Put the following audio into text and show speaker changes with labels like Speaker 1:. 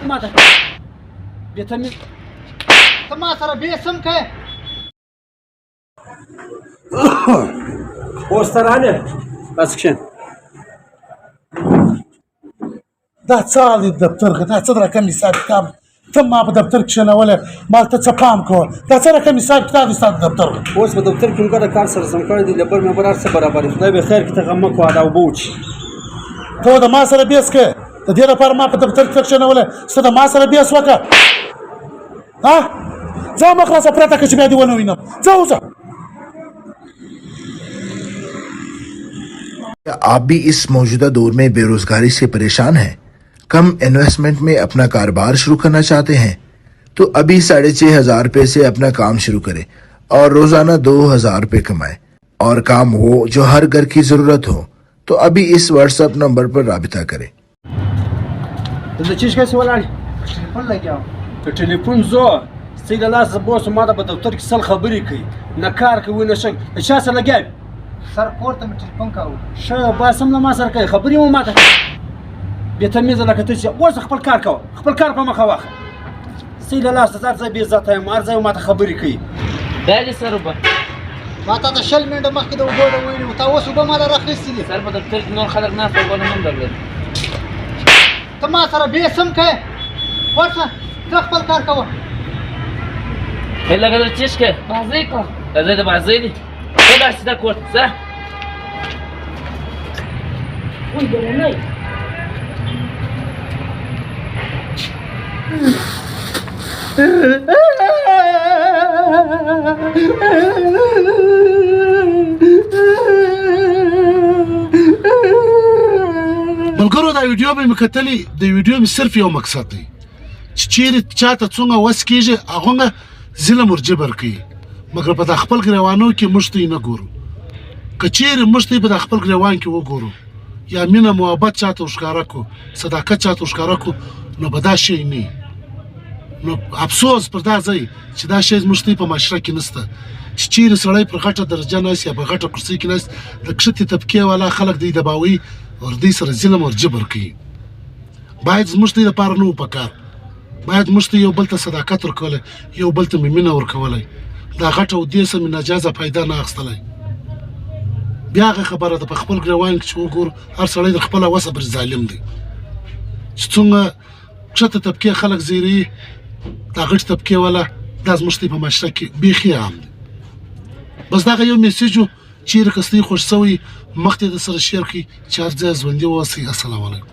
Speaker 1: ماذا؟ بيتم تماثر باسمك
Speaker 2: پوستر عليه اسكشن
Speaker 3: دا تصالي الدفتر دا تصدر كم يساعد كتاب تم ما بدفترك شنو ولا ما تتصفام كول دا تصدر كم يساعد كتاب يساعد الدفتر
Speaker 2: اوس په دفتر کې موږ د کار سره سم کړی دی لبر مې برار څه برابر خدای به خیر کې ته غمه کو دا وبوچ
Speaker 3: تو دا ما سره بيس کې د دې لپاره ما په دفتر کې شنو ولا ستاسو ما سره بيس وکړه ها ځم خلاص پرته کې چې بیا دی ونه وینم ځه
Speaker 4: आप भी इस मौजूदा दौर में बेरोजगारी से परेशान हैं, कम इन्वेस्टमेंट में अपना कारोबार शुरू करना चाहते हैं तो अभी 6,500 रुपये से अपना काम शुरू करें और रोजाना 2,000 रुपये कमाएं और काम हो जो हर घर की जरूरत हो तो अभी इस व्हाट्सएप नंबर पर राबिता करें।
Speaker 2: د چیش کیسه ولاړ
Speaker 1: ټلیفون لګیاو
Speaker 2: په ټلیفون زو سیده لاس بوس ما د دفتر کې سل خبرې کوي نه کار کوي نه شک چا سره لګي
Speaker 1: سر پورته مې ټلیفون کاوه
Speaker 2: شه باسم نه ما سره کوي خبرې مو ماته به تمیز لکه ته چې اوس خپل کار کوه خپل کار په مخه واخه سیده لاس زار ځای به عزت هم ارزه ماته خبرې کوي
Speaker 5: دا دې سره به
Speaker 1: ما ته د شل منډه مخکې د اوبو د ویلي تا اوس اوبه ما راخیستې دي
Speaker 5: سر په دفتر کې نور خلک ناست او بل هم درلود
Speaker 1: ته ما سره بېسم کوې ورشه ته خپل کار کوه
Speaker 5: هی لږه د چیش کې
Speaker 6: بازی کن
Speaker 5: راځئ د بازۍ دي ته دا سیده کور ته ځه
Speaker 6: اون برنای
Speaker 3: ملګرو دا ویډیو به مې کتلې د ویډیو مې صرف یو مقصد دی چې چیرې چاته څنګه وس کېږي هغه ظلم ورجبر کوي مګر په د خپل ګریوانو کې موږ ته یې نه ګورو که چیرې موږ ته یې په د خپل ګریوان کې وګورو یا مینه محبت چاته ورښکاره کړو صداقت چاته ورښکاره کړو نو به دا شی نه نو افسوس پر دا ځای چې دا شی زموږ ته په معاشره کې نشته چې چیرې سړی پر غټه درجه ناست یا په غټه کرسۍ کې ناست د کښتې طبقې والا خلک دی دباوي او دوی سره ظلم ورجبر کوي باید زموږ ته یې دپاره نه و پکار باید موږ ته یو بل ته صداقت ورکولی یو بل ته مې مینه ورکولی دا غټه او دې سه مې ناجایزه فایده نه اخیستلی بیا هغه خبره ده په خپل ګریوان کې چې وګورو هر سړی د خپله وسه پرې ظالم دی چې څومره کښته طبقې خلک زیروي دا غټې طبقې والا دا زموږ ته په معاشره کې بیخي عام دی بس دغه یو میسیج و چیرې که ستاسو خوښ شوی مخ ته د سره شیر کړئ چې هر ځای ژوندي واوسئ. السلام علیکم.